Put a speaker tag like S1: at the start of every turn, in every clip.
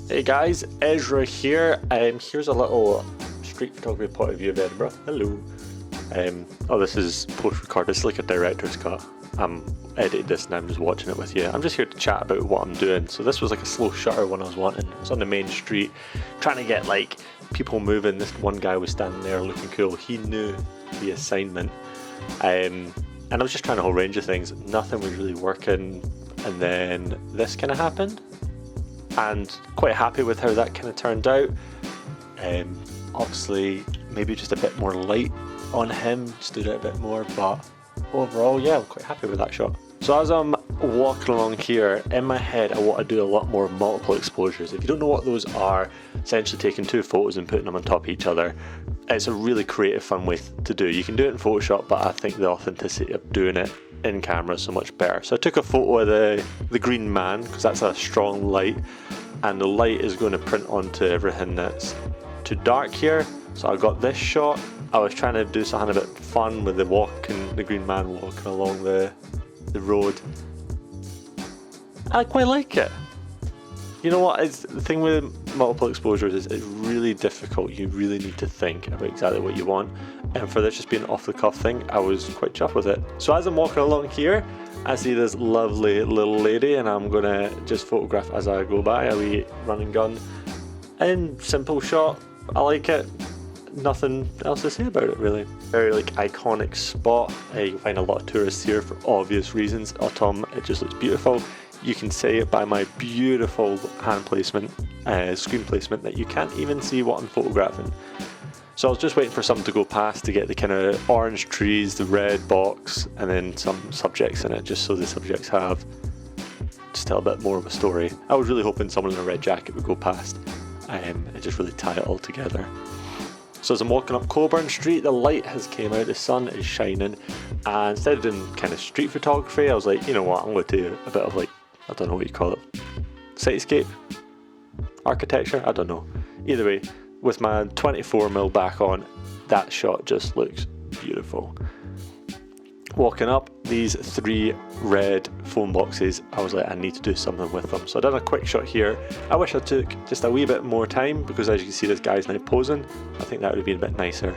S1: Hey guys, Ezra here. Here's a little street photography point of view of Edinburgh. Hello. Oh, this is post-recorded. It's like a director's cut. I'm edited this and I'm just watching it with you. I'm just here to chat about what I'm doing. So this was like a slow shutter one I was wanting. It's on the main street, trying to get like people moving. This one guy was standing there looking cool. He knew the assignment. And I was just trying a whole range of things. Nothing was really working. And then this kind of happened. And quite happy with how that kind of turned out. Obviously, maybe just a bit more light on him, stood out a bit more, but overall, yeah, I'm quite happy with that shot. So as I'm walking along here, in my head, I want to do a lot more multiple exposures. If you don't know what those are, essentially taking two photos and putting them on top of each other. It's a really creative, fun way to do. You can do it in Photoshop, but I think the authenticity of doing it in camera is so much better. So I took a photo of the green man, because that's a strong light, and the light is going to print onto everything that's too dark here. So I got this shot. I was trying to do something a bit fun with the green man walking along the road. I quite like it. You know what, it's the thing with multiple exposures is it's really difficult. You really need to think about exactly what you want. And for this just being an off the cuff thing, I was quite chuffed with it. So as I'm walking along here, I see this lovely little lady and I'm gonna just photograph as I go by, a wee running gun. And simple shot, I like it. Nothing else to say about it really. Very like iconic spot. You can find a lot of tourists here for obvious reasons. Autumn, it just looks beautiful. You can see it by my beautiful hand placement, screen placement, that you can't even see what I'm photographing. So I was just waiting for something to go past to get the kind of orange trees, the red box, and then some subjects in it, just so the subjects have just tell a bit more of a story. I was really hoping someone in a red jacket would go past and just really tie it all together. So as I'm walking up Coburn Street, the light has came out, the sun is shining, and instead of doing kind of street photography, I was like, you know what, I'm going to do a bit of like, I don't know what you call it, cityscape? Architecture? I don't know. Either way, with my 24mm back on, that shot just looks beautiful. Walking up these three red phone boxes, I was like, I need to do something with them. So I done a quick shot here. I wish I took just a wee bit more time, because as you can see, this guy's now posing. I think that would have been a bit nicer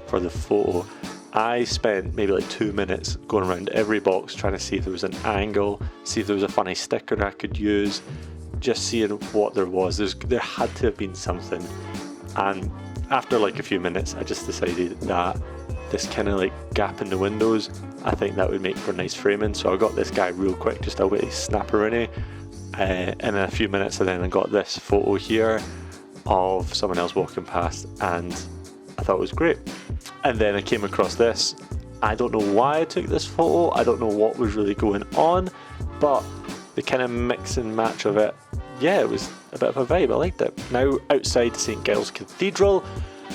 S1: for the photo. I spent maybe like 2 minutes going around every box trying to see if there was an angle, see if there was a funny sticker I could use, just seeing what there was. There had to have been something. And after like a few minutes, I just decided that this kind of like gap in the windows, I think that would make for nice framing. So I got this guy real quick, just a wee snapperoonie, and in a few minutes and then I got this photo here of someone else walking past, and I thought it was great. And then I came across this. I don't know why I took this photo, I don't know what was really going on, but the kind of mix and match of it, yeah, it was a bit of a vibe. I liked it. Now outside St. Giles Cathedral,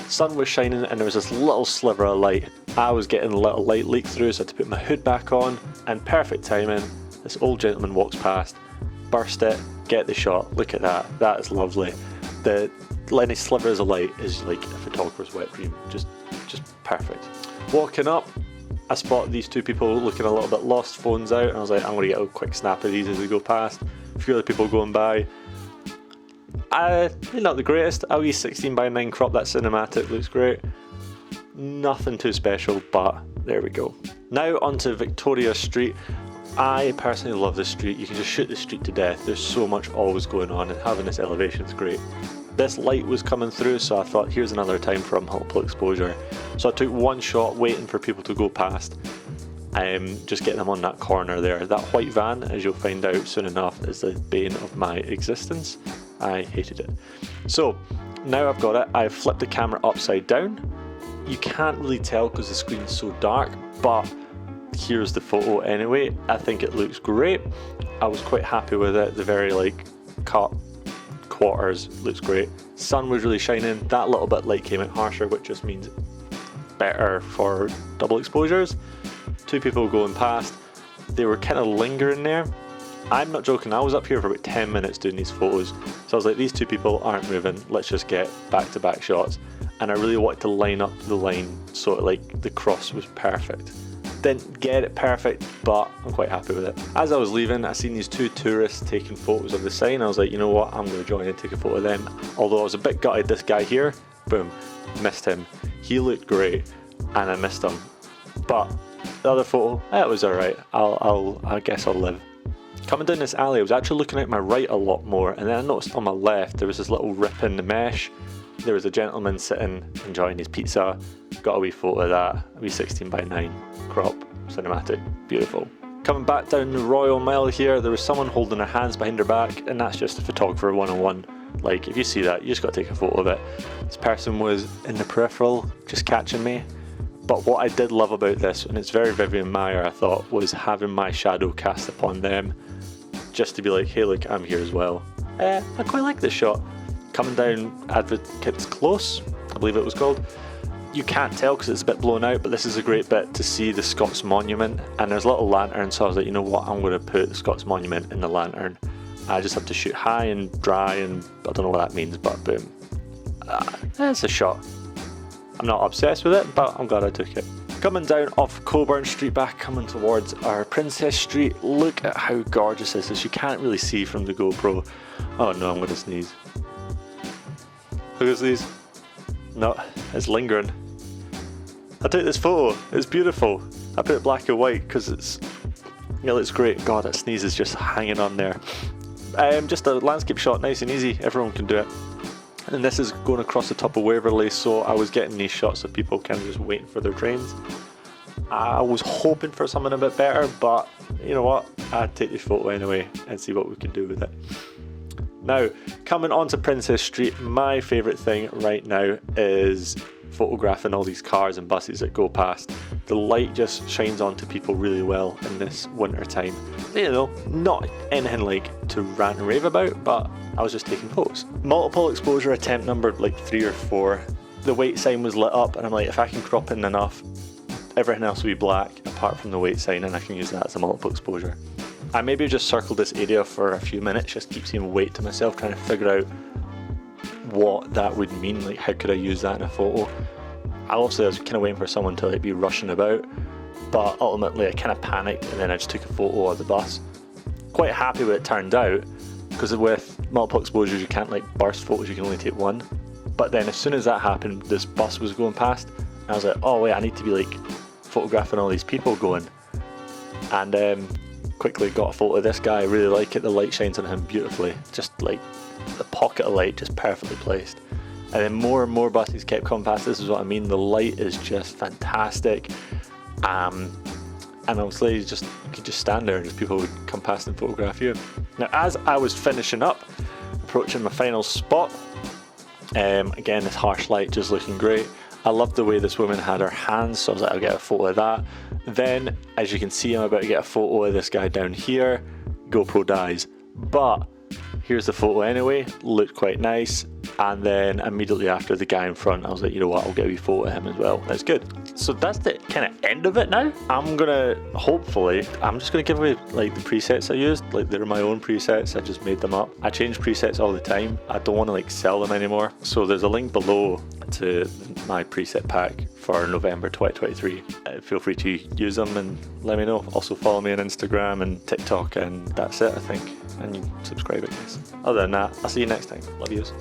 S1: sun was shining and there was this little sliver of light. I was getting a little light leak through, so I had to put my hood back on, and perfect timing, this old gentleman walks past, burst it, get the shot. Look at that, that is lovely. The any slivers of light is like a photographer's wet dream, just perfect. Walking up, I spot these two people looking a little bit lost, phones out, and I was like, I'm going to get a quick snap of these as we go past. A few other people going by. Not the greatest, a wee 16:9 crop, that cinematic looks great. Nothing too special, but there we go. Now onto Victoria Street. I personally love this street. You can just shoot the street to death. There's so much always going on, and having this elevation is great. This light was coming through, so I thought here's another time for a multiple exposure. So I took one shot waiting for people to go past, just getting them on that corner there. That white van, as you'll find out soon enough, is the bane of my existence. I hated it. So now I've got it, I've flipped the camera upside down. You can't really tell because the screen's so dark, but here's the photo anyway. I think it looks great. I was quite happy with it. The very like cut quarters looks great. Sun was really shining. That little bit light came out harsher, which just means better for double exposures. Two people going past. They were kind of lingering there. I'm not joking, I was up here for about 10 minutes doing these photos. So I was like, these two people aren't moving, let's just get back-to-back shots. And I really wanted to line up the line so like the cross was perfect. Didn't get it perfect, but I'm quite happy with it. As I was leaving, I seen these two tourists taking photos of the sign. I was like, you know what, I'm going to join and take a photo of them. Although I was a bit gutted, this guy here, boom, missed him. He looked great, and I missed him. But the other photo, it was alright. I guess I'll live. Coming down this alley, I was actually looking at my right a lot more, and then I noticed on my left there was this little rip in the mesh. There was a gentleman sitting enjoying his pizza. Got a wee photo of that, a wee 16:9 crop cinematic, beautiful. Coming back down the Royal Mile here, there was someone holding their hands behind their back, and that's just a photographer 101. Like, if you see that, you just got to take a photo of it. This person was in the peripheral, just catching me. But what I did love about this, and it's very Vivian Maier, I thought, was having my shadow cast upon them, just to be like, hey look, I'm here as well. I quite like this shot. Coming down Advocates Close, I believe it was called. You can't tell because it's a bit blown out, but this is a great bit to see the Scots Monument, and there's a little lantern, so I was like, you know what, I'm going to put the Scots Monument in the lantern. I just have to shoot high and dry, and I don't know what that means, but boom. It's a shot. I'm not obsessed with it, but I'm glad I took it. Coming down off Coburn Street, back coming towards our Princess Street. Look at how gorgeous this is. You can't really see from the GoPro. Oh no, I'm going to sneeze. Look at these. No, it's lingering. I took this photo. It's beautiful. I put it black and white because it looks great. God, that sneeze is just hanging on there. Just a landscape shot, nice and easy. Everyone can do it. And this is going across the top of Waverley, so I was getting these shots of people kind of just waiting for their trains. I was hoping for something a bit better, but you know what? I'd take this photo anyway and see what we can do with it. Now, coming onto Princess Street, my favourite thing right now is photographing all these cars and buses that go past. The light just shines onto people really well in this winter time. You know, not anything like to rant and rave about, but I was just taking photos. Multiple exposure attempt number like 3 or 4. The wait sign was lit up, and I'm like, if I can crop in enough, everything else will be black apart from the wait sign, and I can use that as a multiple exposure. I maybe just circled this area for a few minutes, just keep seeing wait to myself, trying to figure out what that would mean, like how could I use that in a photo. I was kind of waiting for someone to like be rushing about, but ultimately I kind of panicked and then I just took a photo of the bus. Quite happy with it turned out, because with multiple exposures you can't like burst photos, you can only take one. But then as soon as that happened, this bus was going past, and I was like, oh wait, I need to be like photographing all these people going. And quickly got a photo of this guy. I really like it. The light shines on him beautifully, just like the pocket of light just perfectly placed. And then more and more buses kept coming past. This is what I mean, the light is just fantastic. And obviously you could just stand there and just people would come past and photograph you. Now as I was finishing up, approaching my final spot, again this harsh light just looking great. I loved the way this woman had her hands, so I was like, I'll get a photo of that. Then, as you can see, I'm about to get a photo of this guy down here. GoPro dies. But here's the photo anyway, looked quite nice. And then immediately after, the guy in front, I was like, you know what, I'll get a wee photo of him as well. That's good. So that's the kind of end of it now. I'm just gonna give away like the presets I used. Like they're my own presets, I just made them up. I change presets all the time. I don't want to like sell them anymore. So there's a link below to my preset pack for November 2023. Feel free to use them and let me know. Also follow me on Instagram and TikTok, and that's it I think. And you subscribe I guess. Other than that, I'll see you next time. Love yous.